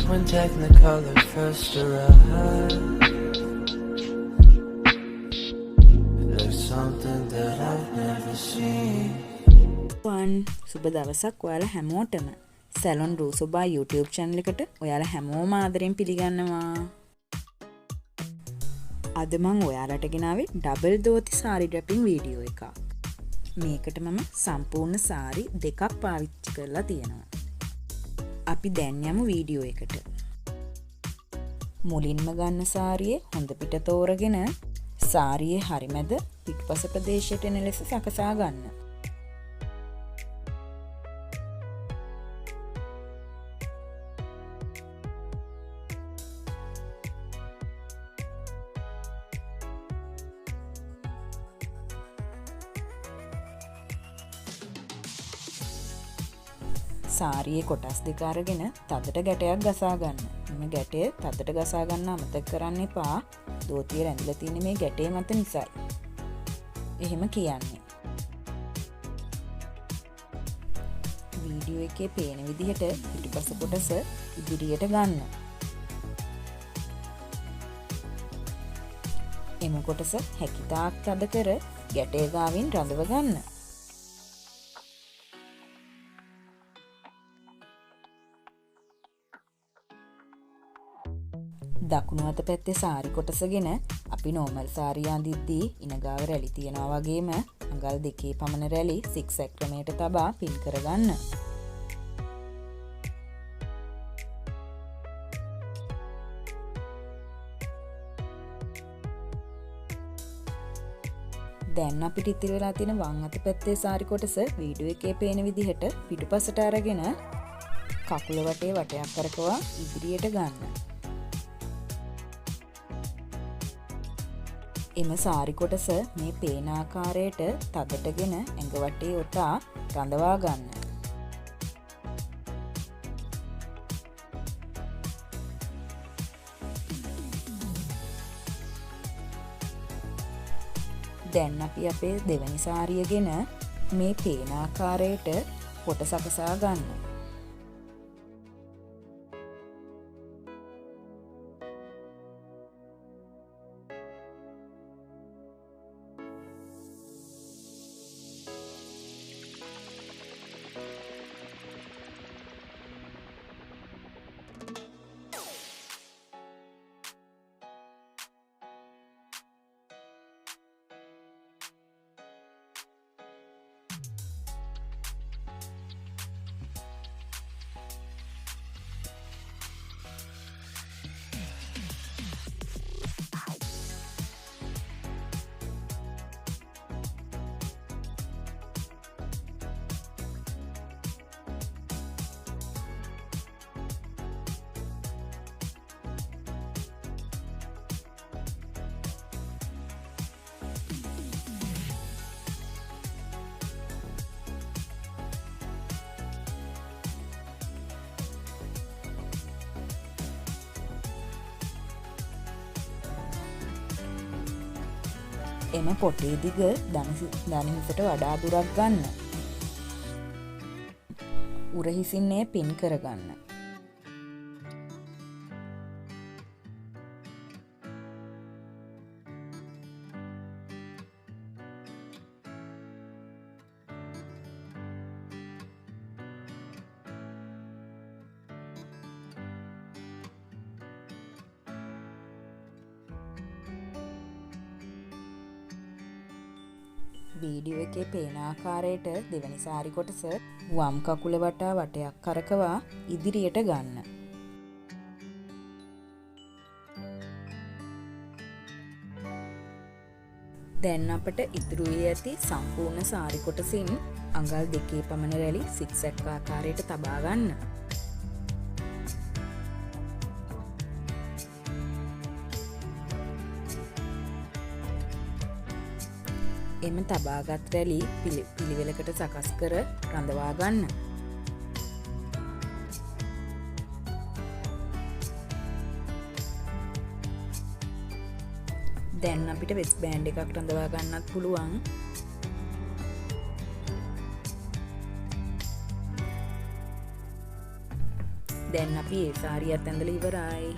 when Technicolor first arrived. It looks something that I've never seen. සුබ දවසක් ඔයාලා හැමෝටම සැලොන් රූසොබා YouTube channel එකට ඔයාලා හැමෝම ආදරෙන් පිළිගන්නවා. අද මම ඔයාලට ගෙනාවේ ඩබල් දෝති සාරි ඩ්‍රැපින් වීඩියෝ එකක්. මේකට මම සම්පූර්ණ සාරි දෙකක් පාවිච්චි කරලා තියෙනවා. අපි දැන් යමු වීඩියෝ එකට. මුලින්ම ගන්න සාරියේ හොඳ පිට තෝරගෙන සාරියේ හරිමැද පිටුපස ප්‍රදේශයට එන ලෙස සකසා ගන්න. සාරියේ කොටස් දෙක අරගෙන තදට ගැටයක් ගසා ගන්න. මේ ගැටය තදට ගසා ගන්න අමතක කරන්න එපා. දෝතිය රැඳිලා තියෙන මේ ගැටේ මත නිසායි. එහෙම කියන්නේ. වීඩියෝ එකේ පේන විදිහට පිටුපස කොටස ඉදිරියට ගන්න. එම කොටස හැකිතාක් තද කර ගැටේ ගාවින් රඳව ගන්න. දකුණු අත පැත්තේ සාරි කොටසගෙන අපි නෝමල් සාරිය අඳිද්දී ඉනගාව රැලි තියනවා වගේම අඟල් දෙකේ පමණ රැලි සික්සැක් ක්‍රමයට තබා පින් කරගන්න. දැන් අපිට ඉතිරි වෙලා තියෙන වම් අත පැත්තේ සාරි කොටස වීඩියෝ එකේ පේන විදිහට පිටුපසට අරගෙන කකුල වටේ වටයක් කරකවා ඉදිරියට ගන්න. එම සාරි කොටස මේ පේන ආකාරයට තදටගෙන ඇඟ වටේ ඔතා රඳවා ගන්න. දැන් අපි අපේ දෙවැනි සාරියගෙන මේ පේන ආකාරයට කොට සකසා ගන්න. එම පොටේ දිග දණහිසට වඩා දුරක් ගන්න. උරහිසින්නේ පින් කරගන්න. වීඩියෝ එකේ පේන ආකාරයට දෙවැනි සාරි කොටස වම් කකුල වටා වටයක් කරකවා ඉදිරියට ගන්න. දැන් අපට ඉතුරු වී ඇති සම්පූර්ණ සාරි කොටසින් අඟල් දෙකේ පමණ රැලි සික්සැක් ආකාරයට තබා ගන්න. එම තබාගත් රැලි පිළිවෙලකට සකස් කර රඳවා ගන්න. දැන් අපිට වෙස් බෑන්ඩ් එකක් රඳවා ගන්නත් පුළුවන්. දැන් අපි ඒ සාරියත් ඇඳලා ඉවරයි.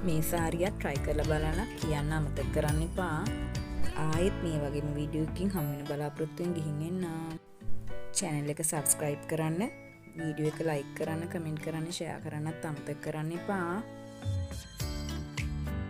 මේ සාරියත් try කරලා බලන්න කියන්න අමතක කරන්න එපා. ආයෙත් මේ වගේම වීඩියෝ එකකින් හමු වෙන බලාපොරොත්තු වෙන ගිහින් එන්න. channel එක subscribe කරන්න, වීඩියෝ එක like කරන්න, comment කරන්න, share කරන්නත් අමතක කරන්න එපා.